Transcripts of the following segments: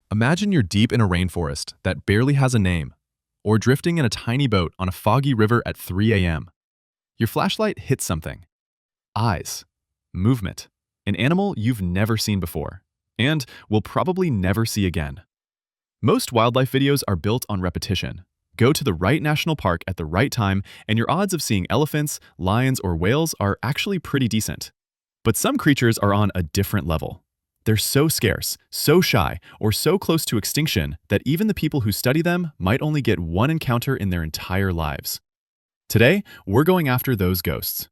Imagine you're deep in a rainforest that barely has a name, or drifting in a tiny boat on a foggy river at 3 a.m. Your flashlight hits something. Eyes, movement, an animal you've never seen before, and will probably never see again. Most wildlife videos are built on repetition. Go to the right national park at the right time, and your odds of seeing elephants, lions, or whales are actually pretty decent. But some creatures are on a different level. They're so scarce, so shy, or so close to extinction that even the people who study them might only get one encounter in their entire lives. Today, we're going after those ghosts.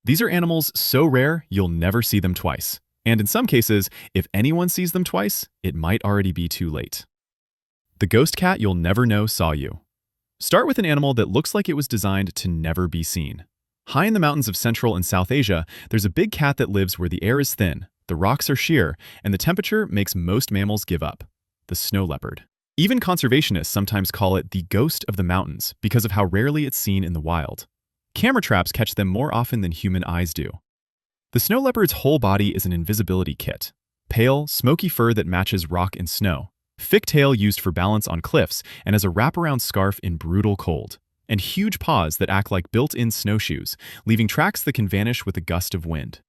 These are animals so rare you'll never see them twice. And in some cases, if anyone sees them twice, it might already be too late. The ghost cat you'll never know saw you. Start with an animal that looks like it was designed to never be seen. High in the mountains of Central and South Asia, there's a big cat that lives where the air is thin, the rocks are sheer, and the temperature makes most mammals give up: the snow leopard. Even conservationists sometimes call it the ghost of the mountains because of how rarely it's seen in the wild. Camera traps catch them more often than human eyes do. The snow leopard's whole body is an invisibility kit: pale, smoky fur that matches rock and snow, thick tail used for balance on cliffs and as a wraparound scarf in brutal cold, and huge paws that act like built-in snowshoes, leaving tracks that can vanish with a gust of wind.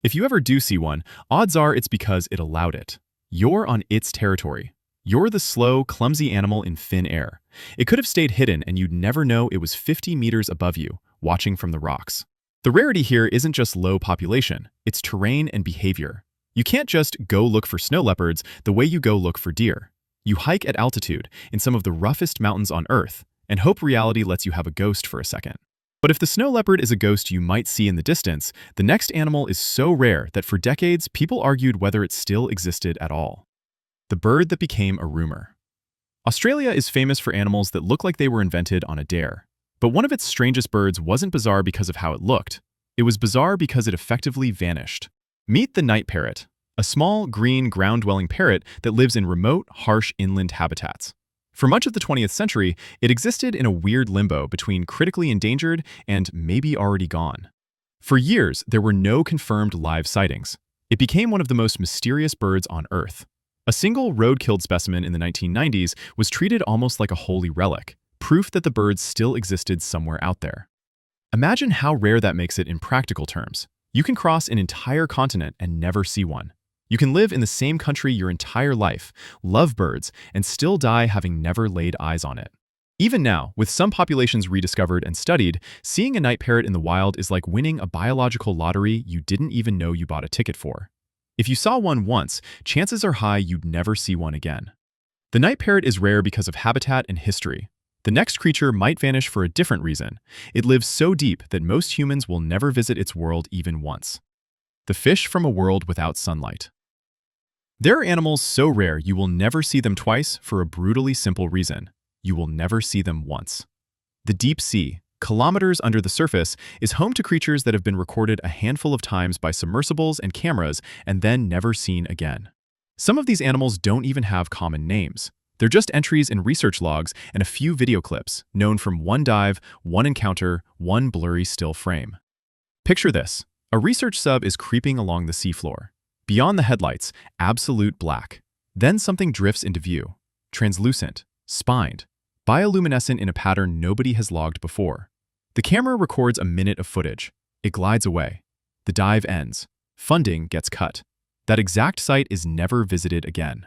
If you ever do see one, odds are it's because it allowed it. You're on its territory. You're the slow, clumsy animal in thin air. It could have stayed hidden and you'd never know it was 50 meters above you, watching from the rocks. The rarity here isn't just low population, it's terrain and behavior. You can't just go look for snow leopards the way you go look for deer. You hike at altitude in some of the roughest mountains on Earth and hope reality lets you have a ghost for a second. But if the snow leopard is a ghost you might see in the distance, the next animal is so rare that for decades people argued whether it still existed at all. The bird that became a rumor. Australia is famous for animals that look like they were invented on a dare. But one of its strangest birds wasn't bizarre because of how it looked. It was bizarre because it effectively vanished. Meet the night parrot, a small, green, ground-dwelling parrot that lives in remote, harsh inland habitats. For much of the 20th century, it existed in a weird limbo between critically endangered and maybe already gone. For years, there were no confirmed live sightings. It became one of the most mysterious birds on Earth. A single road-killed specimen in the 1990s was treated almost like a holy relic, proof that the bird still existed somewhere out there. Imagine how rare that makes it in practical terms. You can cross an entire continent and never see one. You can live in the same country your entire life, love birds, and still die having never laid eyes on it. Even now, with some populations rediscovered and studied, seeing a night parrot in the wild is like winning a biological lottery you didn't even know you bought a ticket for. If you saw one once, chances are high you'd never see one again. The night parrot is rare because of habitat and history. The next creature might vanish for a different reason. It lives so deep that most humans will never visit its world even once. The fish from a world without sunlight. There are animals so rare you will never see them twice for a brutally simple reason: you will never see them once. The deep sea, kilometers under the surface, is home to creatures that have been recorded a handful of times by submersibles and cameras and then never seen again. Some of these animals don't even have common names. They're just entries in research logs and a few video clips, known from one dive, one encounter, one blurry still frame. Picture this: a research sub is creeping along the seafloor. Beyond the headlights, absolute black. Then something drifts into view. Translucent, spined, bioluminescent in a pattern nobody has logged before. The camera records a minute of footage. It glides away. The dive ends. Funding gets cut. That exact site is never visited again.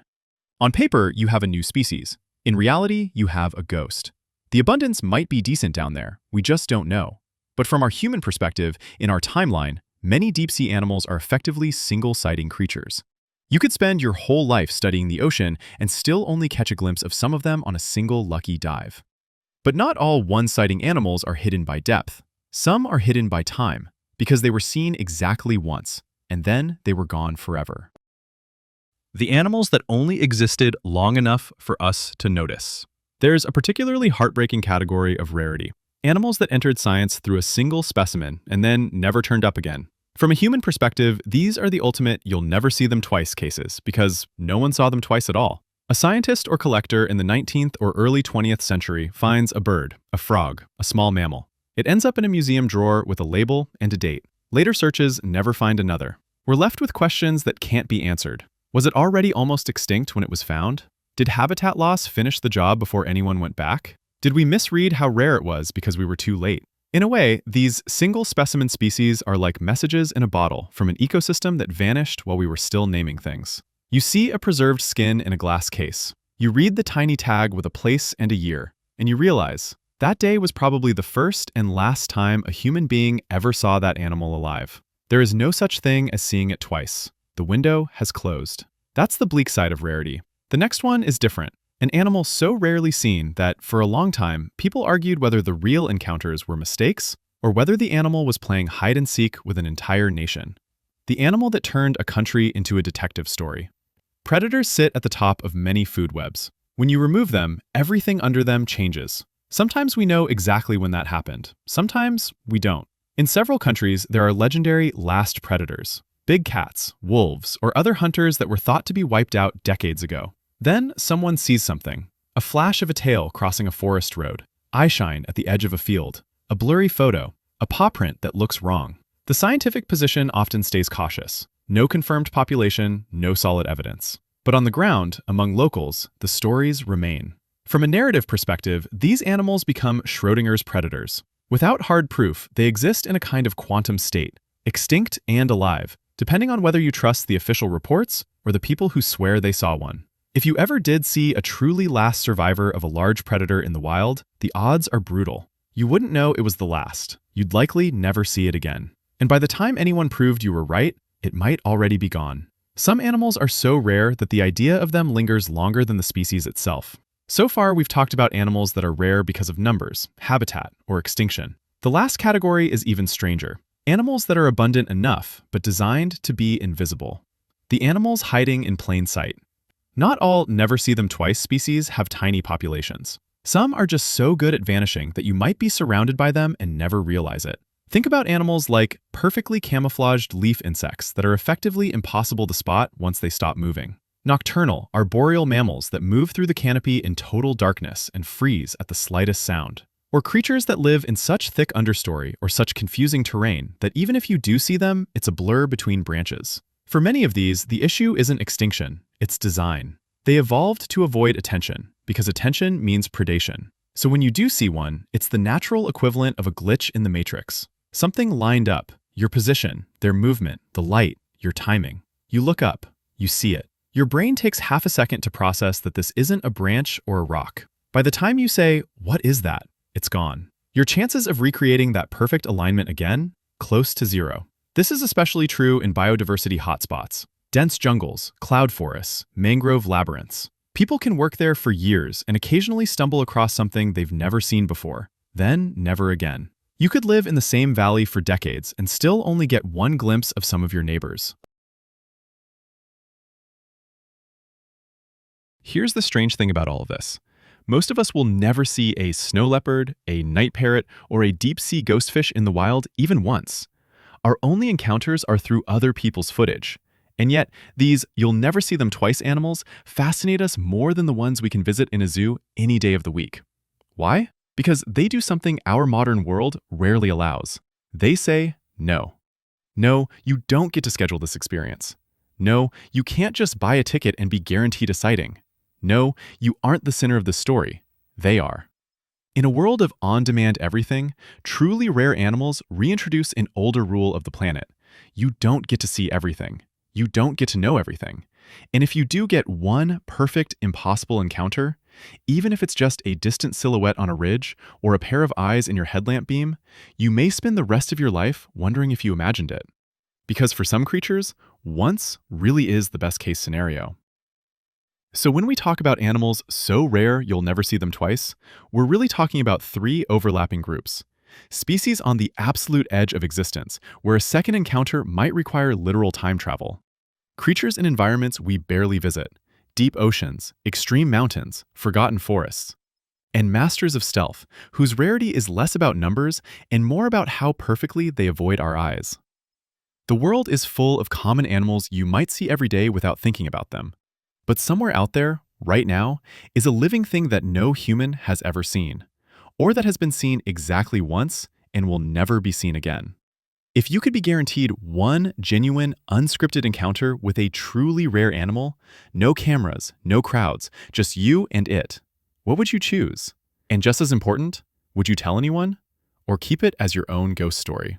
On paper, you have a new species. In reality, you have a ghost. The abundance might be decent down there, we just don't know. But from our human perspective, in our timeline, many deep-sea animals are effectively single-sighting creatures. You could spend your whole life studying the ocean and still only catch a glimpse of some of them on a single lucky dive. But not all one-sighting animals are hidden by depth. Some are hidden by time, because they were seen exactly once, and then they were gone forever. The animals that only existed long enough for us to notice. There's a particularly heartbreaking category of rarity: animals that entered science through a single specimen and then never turned up again. From a human perspective, these are the ultimate you'll never see them twice cases because no one saw them twice at all. A scientist or collector in the 19th or early 20th century finds a bird, a frog, a small mammal. It ends up in a museum drawer with a label and a date. Later searches never find another. We're left with questions that can't be answered. Was it already almost extinct when it was found? Did habitat loss finish the job before anyone went back? Did we misread how rare it was because we were too late? In a way, these single specimen species are like messages in a bottle from an ecosystem that vanished while we were still naming things. You see a preserved skin in a glass case. You read the tiny tag with a place and a year, and you realize that day was probably the first and last time a human being ever saw that animal alive. There is no such thing as seeing it twice. The window has closed. That's the bleak side of rarity. The next one is different. An animal so rarely seen that, for a long time, people argued whether the real encounters were mistakes or whether the animal was playing hide-and-seek with an entire nation. The animal that turned a country into a detective story. Predators sit at the top of many food webs. When you remove them, everything under them changes. Sometimes we know exactly when that happened. Sometimes we don't. In several countries, there are legendary last predators. Big cats, wolves, or other hunters that were thought to be wiped out decades ago. Then someone sees something. A flash of a tail crossing a forest road. Eyeshine at the edge of a field. A blurry photo. A paw print that looks wrong. The scientific position often stays cautious. No confirmed population, no solid evidence. But on the ground, among locals, the stories remain. From a narrative perspective, these animals become Schrödinger's predators. Without hard proof, they exist in a kind of quantum state, extinct and alive, depending on whether you trust the official reports or the people who swear they saw one. If you ever did see a truly last survivor of a large predator in the wild, the odds are brutal. You wouldn't know it was the last. You'd likely never see it again. And by the time anyone proved you were right, it might already be gone. Some animals are so rare that the idea of them lingers longer than the species itself. So far, we've talked about animals that are rare because of numbers, habitat, or extinction. The last category is even stranger. Animals that are abundant enough, but designed to be invisible. The animals hiding in plain sight. Not all never-see-them-twice species have tiny populations. Some are just so good at vanishing that you might be surrounded by them and never realize it. Think about animals like perfectly camouflaged leaf insects that are effectively impossible to spot once they stop moving. Nocturnal, arboreal mammals that move through the canopy in total darkness and freeze at the slightest sound. Or creatures that live in such thick understory or such confusing terrain that even if you do see them, it's a blur between branches. For many of these, the issue isn't extinction, it's design. They evolved to avoid attention, because attention means predation. So when you do see one, it's the natural equivalent of a glitch in the matrix. Something lined up, your position, their movement, the light, your timing. You look up, you see it. Your brain takes half a second to process that this isn't a branch or a rock. By the time you say, "What is that?" it's gone. Your chances of recreating that perfect alignment again? Close to zero. This is especially true in biodiversity hotspots. Dense jungles, cloud forests, mangrove labyrinths. People can work there for years and occasionally stumble across something they've never seen before. Then, never again. You could live in the same valley for decades and still only get one glimpse of some of your neighbors. Here's the strange thing about all of this. Most of us will never see a snow leopard, a night parrot, or a deep-sea ghostfish in the wild even once. Our only encounters are through other people's footage. And yet, these you'll-never-see-them-twice animals fascinate us more than the ones we can visit in a zoo any day of the week. Why? Because they do something our modern world rarely allows. They say no. No, you don't get to schedule this experience. No, you can't just buy a ticket and be guaranteed a sighting. No, you aren't the center of the story. They are. In a world of on-demand everything, truly rare animals reintroduce an older rule of the planet. You don't get to see everything. You don't get to know everything. And if you do get one perfect, impossible encounter, even if it's just a distant silhouette on a ridge or a pair of eyes in your headlamp beam, you may spend the rest of your life wondering if you imagined it. Because for some creatures, once really is the best-case scenario. So when we talk about animals so rare you'll never see them twice, we're really talking about three overlapping groups. Species on the absolute edge of existence, where a second encounter might require literal time travel. Creatures in environments we barely visit, deep oceans, extreme mountains, forgotten forests. And masters of stealth, whose rarity is less about numbers and more about how perfectly they avoid our eyes. The world is full of common animals you might see every day without thinking about them. But somewhere out there, right now, is a living thing that no human has ever seen, or that has been seen exactly once and will never be seen again. If you could be guaranteed one genuine, unscripted encounter with a truly rare animal, no cameras, no crowds, just you and it, what would you choose? And just as important, would you tell anyone? Or keep it as your own ghost story?